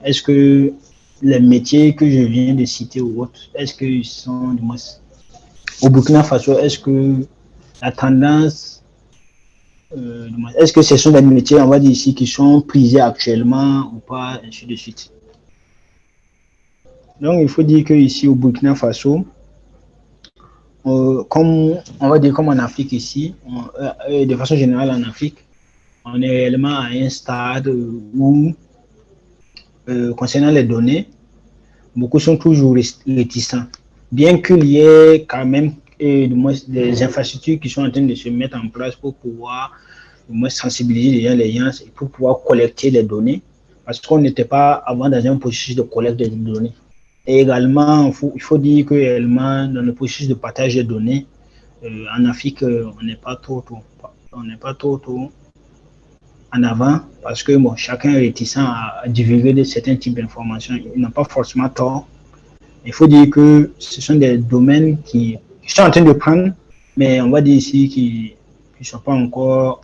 S1: est-ce que les métiers que je viens de citer ou autres, est-ce qu'ils sont, au Burkina Faso, est-ce que la tendance, est-ce que ce sont des métiers, on va dire ici, qui sont prisés actuellement ou pas, ainsi de suite. Donc, il faut dire qu'ici au Burkina Faso, comme on va dire comme en Afrique ici, de façon générale en Afrique, on est réellement à un stade où, concernant les données, beaucoup sont toujours réticents. Bien qu'il y ait quand même des infrastructures qui sont en train de se mettre en place pour pouvoir sensibiliser les gens et pour pouvoir collecter les données, parce qu'on n'était pas avant dans un processus de collecte des données. Et également, il faut dire que réellement, dans le processus de partage des données, en Afrique, on n'est pas trop en avant parce que bon, chacun est réticent à divulguer certains types d'informations. Ils n'ont pas forcément tort, Il faut dire que ce sont des domaines qui sont en train de prendre, mais on va dire ici qui ne sont pas encore,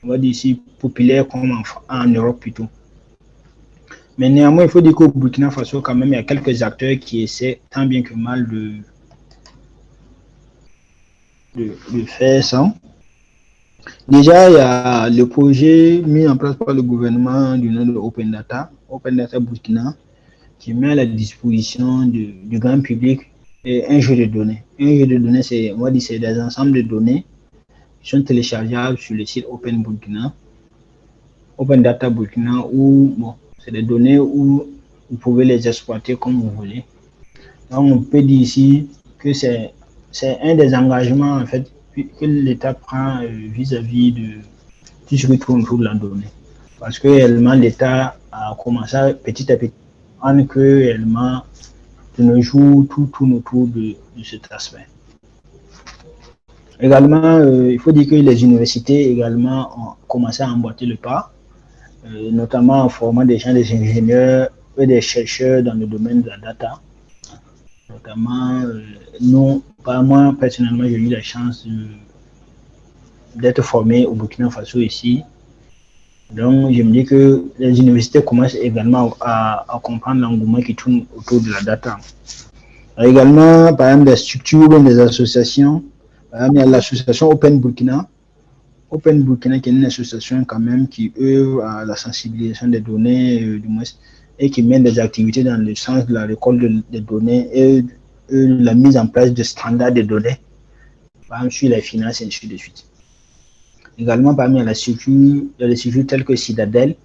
S1: on va dire ici, populaires comme en Europe plutôt. Mais néanmoins, il faut dire qu'au Burkina Faso, quand même, il y a quelques acteurs qui essaient tant bien que mal de faire ça. Déjà, il y a le projet mis en place par le gouvernement du nom de Open Data Burkina, qui met à la disposition du grand public un jeu de données. Un jeu de données, c'est, on va dire, c'est des ensembles de données qui sont téléchargeables sur le site Open Data Burkina, où bon, c'est des données où vous pouvez les exploiter comme vous voulez. Donc, on peut dire ici que c'est un des engagements en fait que l'État prend vis-à-vis de tout ce qui tourne autour de la donnée. Parce que réellement, l'État a commencé petit à petit à que réellement de nos jours tout tourne autour de cet aspect. Également, il faut dire que les universités également ont commencé à emboîter le pas, notamment en formant des gens, des ingénieurs et des chercheurs dans le domaine de la data. Notamment, nous, moi personnellement, j'ai eu la chance d'être formé au Burkina Faso ici. Donc, je me dis que les universités commencent également à comprendre l'engouement qui tourne autour de la data. Également, par exemple, des structures ou des associations. Par exemple, il y a l'association Open Burkina. Open Burkina, qui est une association quand même qui œuvre à la sensibilisation des données, du moins, et qui mène des activités dans le sens de la récolte des données et la mise en place de standards de données, par exemple sur les finances et ainsi de suite. Également, parmi les structures telles que Citadel,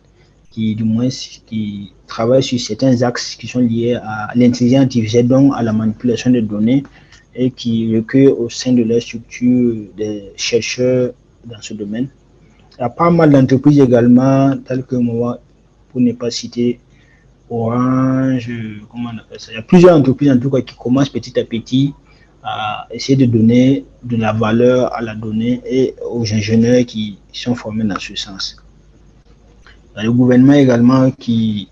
S1: qui du moins qui travaillent sur certains axes qui sont liés à l'intelligence artificielle, donc à la manipulation des données, et qui recueillent au sein de leur structure des chercheurs dans ce domaine. Il y a pas mal d'entreprises également, telles que moi, pour ne pas citer Orange, comment on appelle ça. Il y a plusieurs entreprises en tout cas qui commencent petit à petit à essayer de donner de la valeur à la donnée et aux ingénieurs qui sont formés dans ce sens. Il y a le gouvernement également qui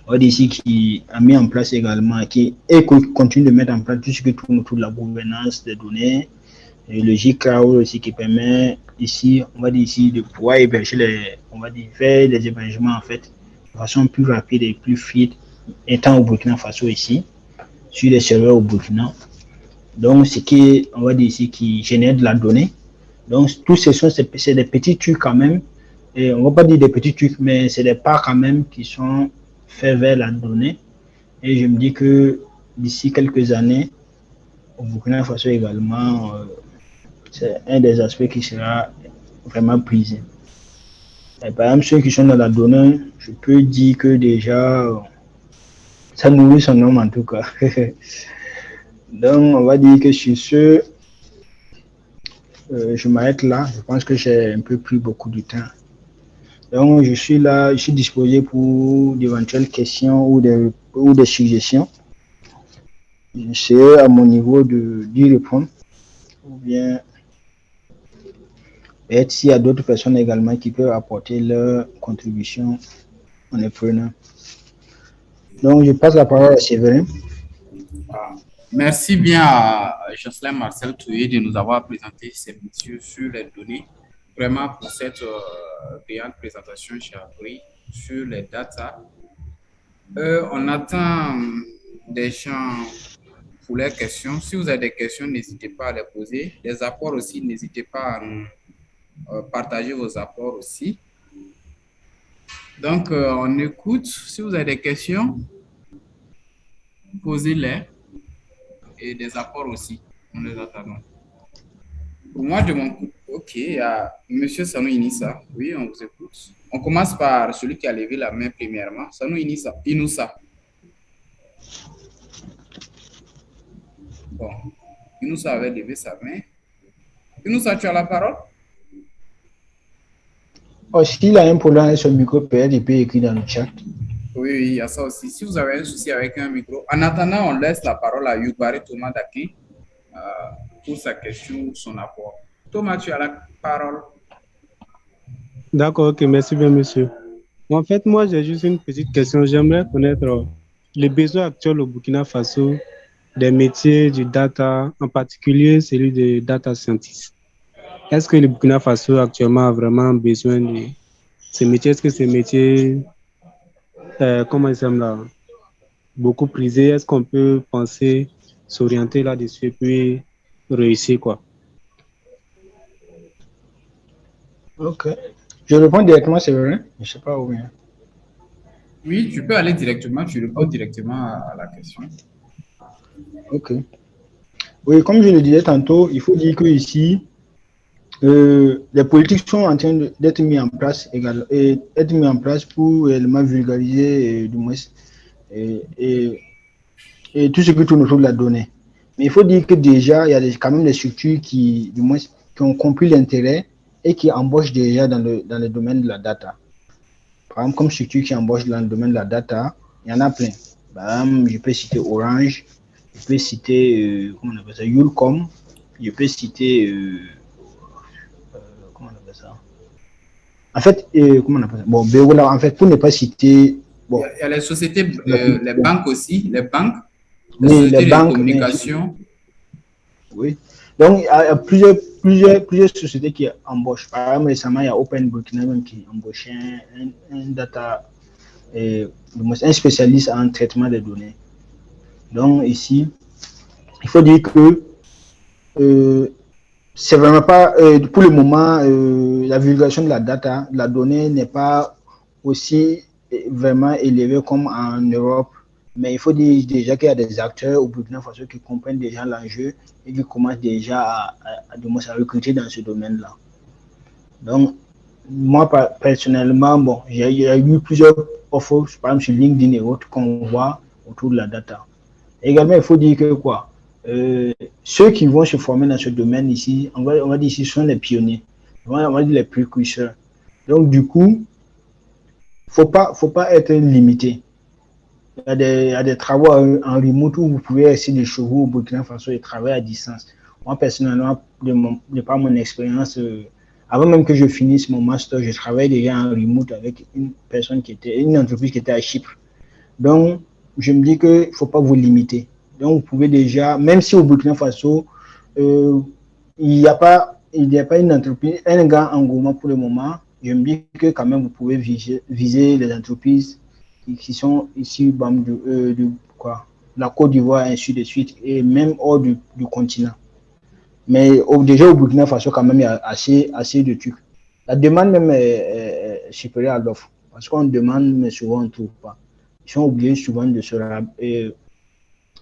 S1: a mis en place également et continue de mettre en place tout ce qui tourne autour de la gouvernance des données. Et le G-Cloud aussi qui permet ici, on va dire ici, de pouvoir héberger faire des hébergements en fait de façon plus rapide et plus fluide, étant au Burkina Faso ici, sur les serveurs au Burkina. Donc, ce qui, on va dire ici, qui génère de la donnée. Donc, tous ces sont c'est des petits trucs quand même. Et on ne va pas dire des petits trucs, mais c'est des pas quand même qui sont faits vers la donnée. Et je me dis que d'ici quelques années, au Burkina Faso également, c'est un des aspects qui sera vraiment prisé. Et par exemple, ceux qui sont dans la donnée, je peux dire que déjà, ça nourrit son homme en tout cas. Donc, on va dire que sur ce, je m'arrête là. Je pense que j'ai un peu pris beaucoup de temps. Donc, je suis là, je suis disposé pour d'éventuelles questions ou des suggestions. J'essaierai à mon niveau d'y répondre. Ou bien, peut-être s'il y a d'autres personnes également qui peuvent apporter leur contribution en les prenant. Donc, je passe la parole à Séverin.
S2: Merci bien à Jocelyn Marcel Touye de nous avoir présenté ces messieurs sur les données. Vraiment pour cette brillante présentation, cher Henri, sur les data. On attend des gens pour les questions. Si vous avez des questions, n'hésitez pas à les poser. Des apports aussi, n'hésitez pas à nous partager vos apports aussi. Donc, on écoute. Si vous avez des questions, posez-les. Et des apports aussi. Nous les attendons. Pour moi, de mon côté, OK, il y a M. Sanou Inissa. Oui, on vous écoute. On commence par celui qui a levé la main premièrement. Sanou Inoussa. Bon, Inoussa avait levé sa main. Inoussa, tu as la parole?
S1: Oh, s'il a un problème avec son micro, peut-être il peut écrire dans le chat.
S2: Oui, il y a ça aussi. Si vous avez un souci avec un micro, en attendant, on laisse la parole à Yubari Thomas Dakin pour sa question ou son apport. Thomas, tu as la parole.
S3: D'accord, ok, merci bien, monsieur. En fait, moi, j'ai juste une petite question. J'aimerais connaître les besoins actuels au Burkina Faso des métiers du data, en particulier celui de data scientist. Est-ce que le Burkina Faso actuellement a vraiment besoin de ces métiers? Est-ce que ces métiers, comment ils s'appellent là, beaucoup prisés? Est-ce qu'on peut penser s'orienter là-dessus et puis réussir quoi?
S1: Ok. Je réponds directement, c'est vrai. Je ne sais pas où bien.
S2: Oui, tu peux aller directement, tu réponds directement à la question.
S1: Ok. Oui, comme je le disais tantôt, il faut dire que ici, les politiques sont en train d'être mises en place également, et être mis en place pour également vulgariser du moins et, et, et tout ce qui tourne autour de la donnée. Mais il faut dire que déjà, il y a quand même des structures qui, du moins, qui ont compris l'intérêt et qui embauchent déjà dans le domaine de la data. Par exemple, comme structure qui embauche dans le domaine de la data, il y en a plein. Par exemple, je peux citer Orange, je peux citer, comment on appelle ça, Yulcom, je peux citer, comment on appelle ça. En fait, comment on appelle ça. Bon, Beola, en fait, pour ne pas citer, bon,
S2: Il y a les sociétés,
S1: la
S2: les banques aussi, les banques, les
S1: oui, les
S2: sociétés de
S1: banques, mais
S2: communication.
S1: oui. Donc, il y a plusieurs sociétés qui embauchent. Par exemple, récemment, il y a Open Burkina même qui embauchait un data, un spécialiste en traitement des données. Donc, ici, il faut dire que euh, c'est vraiment pas, pour le moment, la vulgarisation de la data, de la donnée n'est pas aussi vraiment élevée comme en Europe. Mais il faut dire déjà qu'il y a des acteurs au Burkina Faso qui comprennent déjà l'enjeu et qui commencent déjà à recruter dans ce domaine-là. Donc, moi, personnellement, bon, il y a eu plusieurs offres, par exemple sur LinkedIn et autres, qu'on voit autour de la data. Également, il faut dire que quoi, ceux qui vont se former dans ce domaine ici, on va dire ici, sont les pionniers, on va dire les précurseurs. Donc, du coup, faut pas être limité. Il y a des travaux en remote où vous pouvez essayer de chauffer au Burkina Faso et travailler à distance. Moi, personnellement, de par mon expérience, avant même que je finisse mon master, je travaillais déjà en remote avec une entreprise qui était à Chypre. Donc, je me dis qu'il ne faut pas vous limiter. Donc, vous pouvez déjà, même si au Burkina Faso, euh, il n'y a pas une entreprise, un grand engouement pour le moment, je me dis que quand même, vous pouvez viser les entreprises qui sont ici, quoi, la Côte d'Ivoire, ainsi de suite, et même hors du continent. Mais déjà au Burkina Faso, quand même, il y a assez de trucs. La demande même est supérieure à l'offre. Parce qu'on demande, mais souvent on ne trouve pas. Ils sont obligés souvent de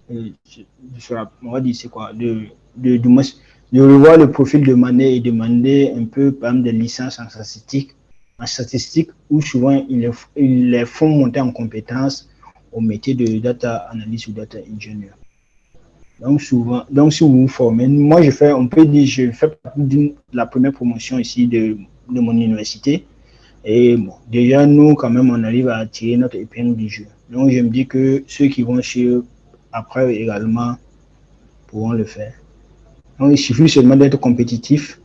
S1: on va dire, c'est quoi, de revoir le profil demandé et demander un peu, par exemple, des licences en statistique où souvent ils les font monter en compétences au métier de data analyst ou data engineer. Donc souvent, donc si vous vous formez, moi on peut dire, je fais partie de la première promotion ici de mon université. Et bon, déjà nous quand même on arrive à attirer notre épingle du jeu. Donc je me dis que ceux qui vont suivre après également pourront le faire. Donc il suffit seulement d'être compétitif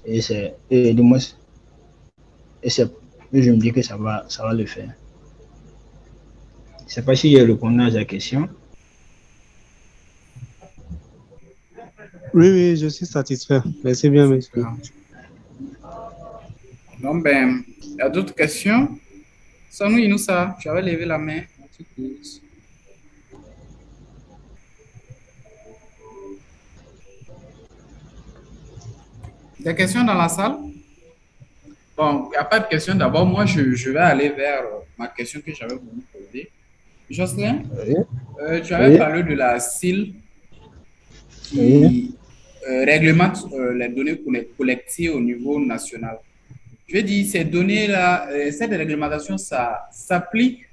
S1: et de moi et je me dis que ça va le faire. Je ne sais pas si j'ai répondu à la question.
S3: Oui, oui, je suis satisfait. Merci bien, monsieur.
S2: Super. Donc, ben, il y a d'autres questions? Sanou Inoussa, tu avais levé la main. Des questions dans la salle? Bon, il n'y a pas de questions. D'abord, moi, je vais aller vers ma question que j'avais voulu poser. Jocelyn,
S1: Oui,
S2: tu avais
S1: oui,
S2: parlé de la CIL
S1: oui.
S2: qui réglemente les données collectées au niveau national. Je veux dire, ces données-là, cette réglementation, ça s'applique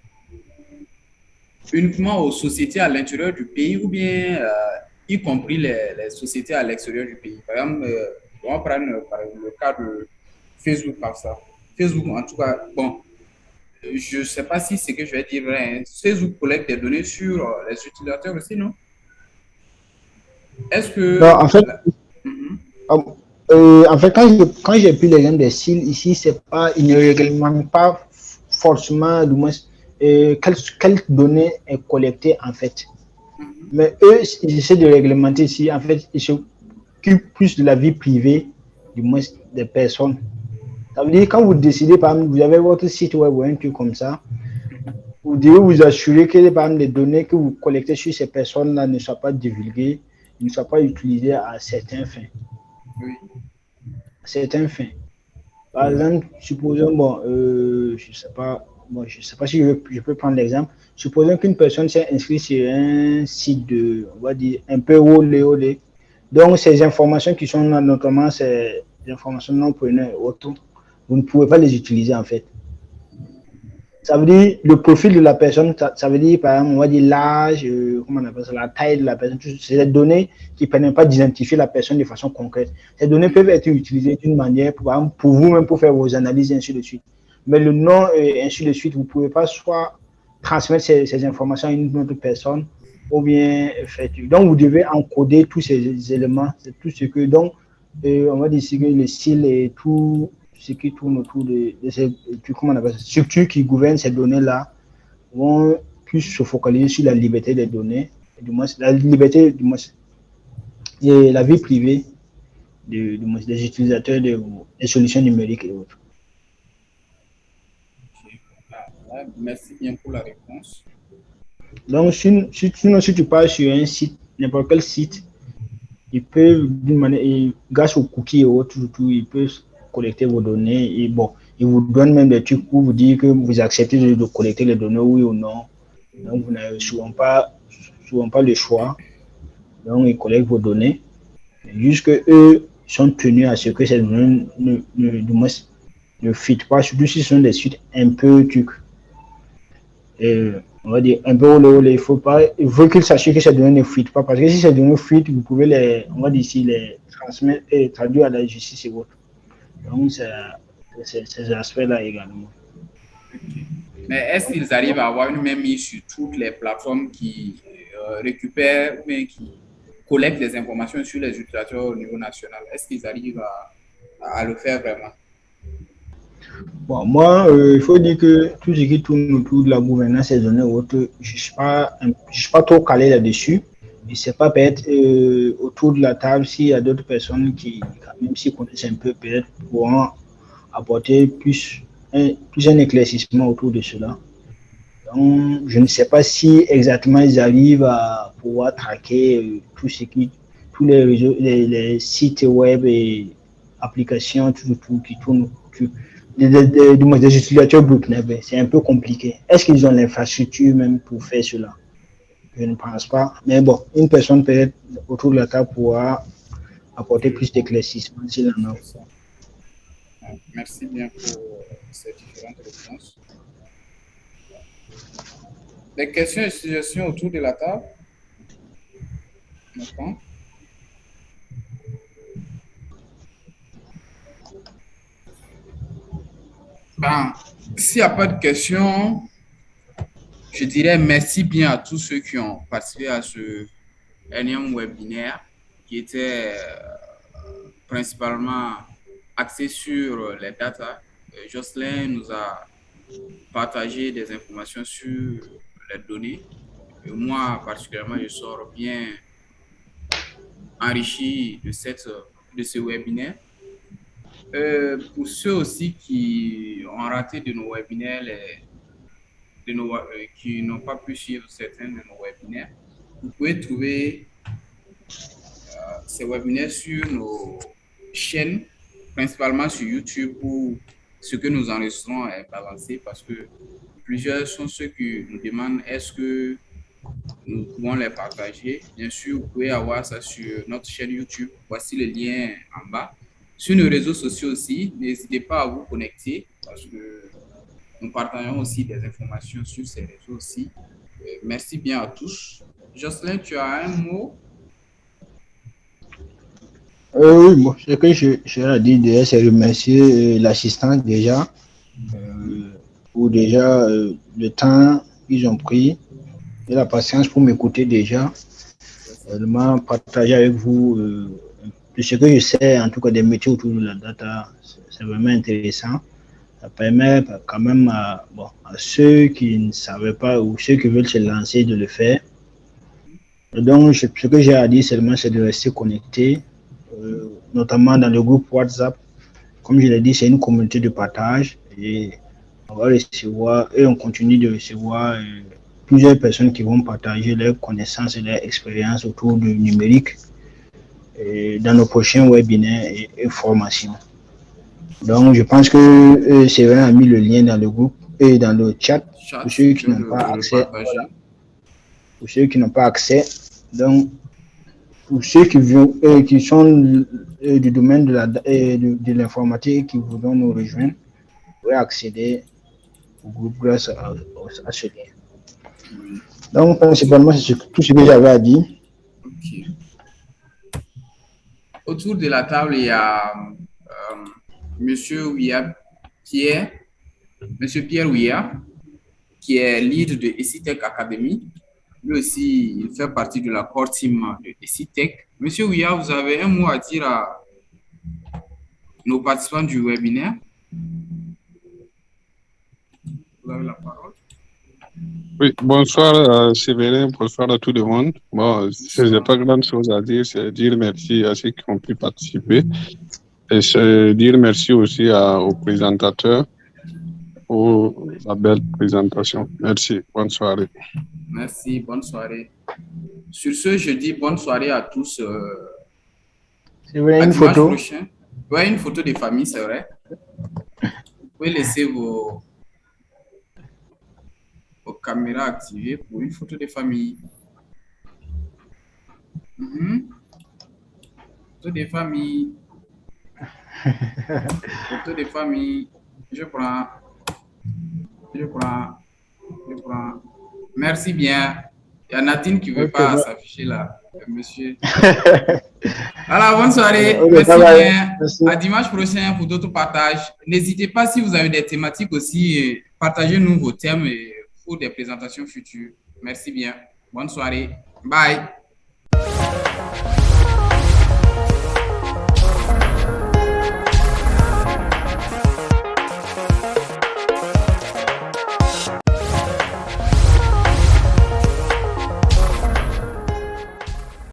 S2: uniquement aux sociétés à l'intérieur du pays ou bien y compris les sociétés à l'extérieur du pays. Par exemple, on va prendre le cas de Facebook par ça. Facebook, en tout cas, bon, je ne sais pas si c'est que je vais dire vrai. Hein. Facebook collecte des données sur les utilisateurs aussi, non? Est-ce
S1: Non,
S2: que... Mhm.
S1: en fait, quand j'ai pris l'exemple des cils, ici, c'est pas, ils ne réglementent pas forcément, du moins, quelles données est collectées en fait. Mais eux, ils essaient de réglementer si en fait ils s'occupent plus de la vie privée, du moins des personnes. Ça veut dire quand vous décidez, par exemple, vous avez votre site web ou un truc comme ça, vous devez vous assurer que par exemple, les données que vous collectez sur ces personnes-là ne soient pas divulguées, ne soient pas utilisées à certains fins.
S2: Oui.
S1: Certains fins. Par exemple, supposons, je sais pas si je peux prendre l'exemple. Supposons qu'une personne s'est inscrite sur un site de, on va dire, un peu olé. Donc, ces informations qui sont là, notamment ces informations non preneures auto, vous ne pouvez pas les utiliser en fait. Ça veut dire le profil de la personne, ça veut dire par exemple, on va dire l'âge, comment on appelle ça, la taille de la personne. C'est des données qui ne permettent pas d'identifier la personne de façon concrète. Ces données peuvent être utilisées d'une manière, pour vous-même, pour faire vos analyses et ainsi de suite. Mais le nom et ainsi de suite, vous ne pouvez pas soit transmettre ces informations à une autre personne ou bien faire. Donc, vous devez encoder tous ces éléments, c'est tout ce que, donc, on va dire que le style et tout ce qui tourne autour de ces structures qui gouvernent ces données-là vont plus se focaliser sur la liberté des données, du moins la liberté, du moins, et la vie privée des utilisateurs des solutions numériques et autres.
S2: Merci bien pour la réponse.
S1: Donc, si tu pars sur un site, n'importe quel site, ils peuvent, d'une manière, grâce aux cookies et autres, ils peuvent collecter vos données et bon, ils vous donnent même des trucs pour vous dire que vous acceptez de collecter les données, oui ou non. Donc, vous n'avez souvent pas le choix. Donc, ils collectent vos données. Jusque eux sont tenus à ce que ces données ne fitent pas, surtout si ce sont des sites un peu trucs. On va dire un peu il faut qu'ils sachent que ces données ne fuitent pas, parce que si ces données fuitent, vous pouvez les transmettre et traduire à la justice et autres. Donc, c'est ces aspects-là également.
S2: Okay. Mais est-ce qu'ils arrivent à avoir une même mise sur toutes les plateformes qui récupèrent ou bien qui collectent les informations sur les utilisateurs au niveau national? Est-ce qu'ils arrivent à le faire vraiment?
S1: Bon, moi, il faut dire que tout ce qui tourne autour de la gouvernance des données ou autres, je ne suis pas trop calé là-dessus. Je ne sais pas, peut-être autour de la table, s'il y a d'autres personnes qui, même s'ils connaissent un peu, peut-être pourront apporter plus un éclaircissement autour de cela. Donc, je ne sais pas si exactement ils arrivent à pouvoir traquer tous les réseaux, les sites web et applications, tout qui tournent, des utilisateurs burkinabés. C'est un peu compliqué. Est-ce qu'ils ont l'infrastructure même pour faire cela? Je ne pense pas. Mais bon, une personne peut-être autour de la table pourra apporter plus d'éclaircissement s'il en a.
S2: Merci bien pour ces différentes réponses. Des questions et suggestions autour de la table? D'accord. Ben, s'il n'y a pas de questions, je dirais merci bien à tous ceux qui ont participé à ce énième webinaire qui était principalement axé sur les data. Jocelyn nous a partagé des informations sur les données. Et moi, particulièrement, je sors bien enrichi de ce webinaire. Pour ceux aussi qui ont raté de nos webinaires, qui n'ont pas pu suivre certains de nos webinaires, vous pouvez trouver ces webinaires sur nos chaînes, principalement sur YouTube, où ce que nous enregistrons est balancé, parce que plusieurs sont ceux qui nous demandent est-ce que nous pouvons les partager. Bien sûr, vous pouvez avoir ça sur notre chaîne YouTube. Voici le lien en bas. Sur nos réseaux sociaux aussi, n'hésitez pas à vous connecter parce que nous partageons aussi des informations sur ces réseaux aussi. Merci bien à tous. Jocelyn, tu as un mot?
S1: Oui, bon, ce que je dit déjà, c'est remercier l'assistant déjà pour déjà le temps qu'ils ont pris et la patience pour m'écouter déjà. Vraiment partager avec vous de ce que je sais, en tout cas des métiers autour de la data, c'est vraiment intéressant. Ça permet quand même à ceux qui ne savaient pas ou ceux qui veulent se lancer de le faire. Donc, ce que j'ai à dire seulement, c'est de rester connecté, notamment dans le groupe WhatsApp. Comme je l'ai dit, c'est une communauté de partage et on va recevoir et on continue de recevoir plusieurs personnes qui vont partager leurs connaissances et leurs expériences autour du numérique dans nos prochains webinaires et formations. Donc, je pense que Séverin a mis le lien dans le groupe et dans le chat pour ceux qui n'ont pas accès. Voilà. Pour ceux qui n'ont pas accès, donc pour ceux qui sont du domaine de l'informatique et qui voudront nous rejoindre, vous pouvez accéder au groupe grâce à ce lien. Donc, principalement, c'est tout ce que j'avais à dire.
S2: Okay. Autour de la table, il y a Monsieur Pierre Ouya, qui est lead de ECITech Academy. Lui aussi, il fait partie de la core team de ECITech. Monsieur Ouya, vous avez un mot à dire à nos participants du webinaire? Vous avez la parole.
S4: Oui, bonsoir Séverin, bonsoir à tout le monde. Bon, je n'ai pas grand chose à dire, c'est dire merci à ceux qui ont pu participer et c'est dire merci aussi aux présentateurs pour la belle présentation. Merci, bonne soirée.
S2: Merci, bonne soirée. Sur ce, je dis bonne soirée à tous.
S1: C'est vrai, une photo.
S2: Prochain. Ouais, une photo de famille, c'est vrai. Vous pouvez laisser vos caméras activées pour une photo de famille. Photo de famille. Photo de famille. Je prends. Merci bien. Il y a Nadine qui ne veut pas s'afficher là, monsieur. Alors, bonne soirée. Merci bien. Merci. À dimanche prochain pour d'autres partages. N'hésitez pas, si vous avez des thématiques aussi, partagez-nous vos thèmes pour des présentations futures. Merci bien. Bonne soirée. Bye.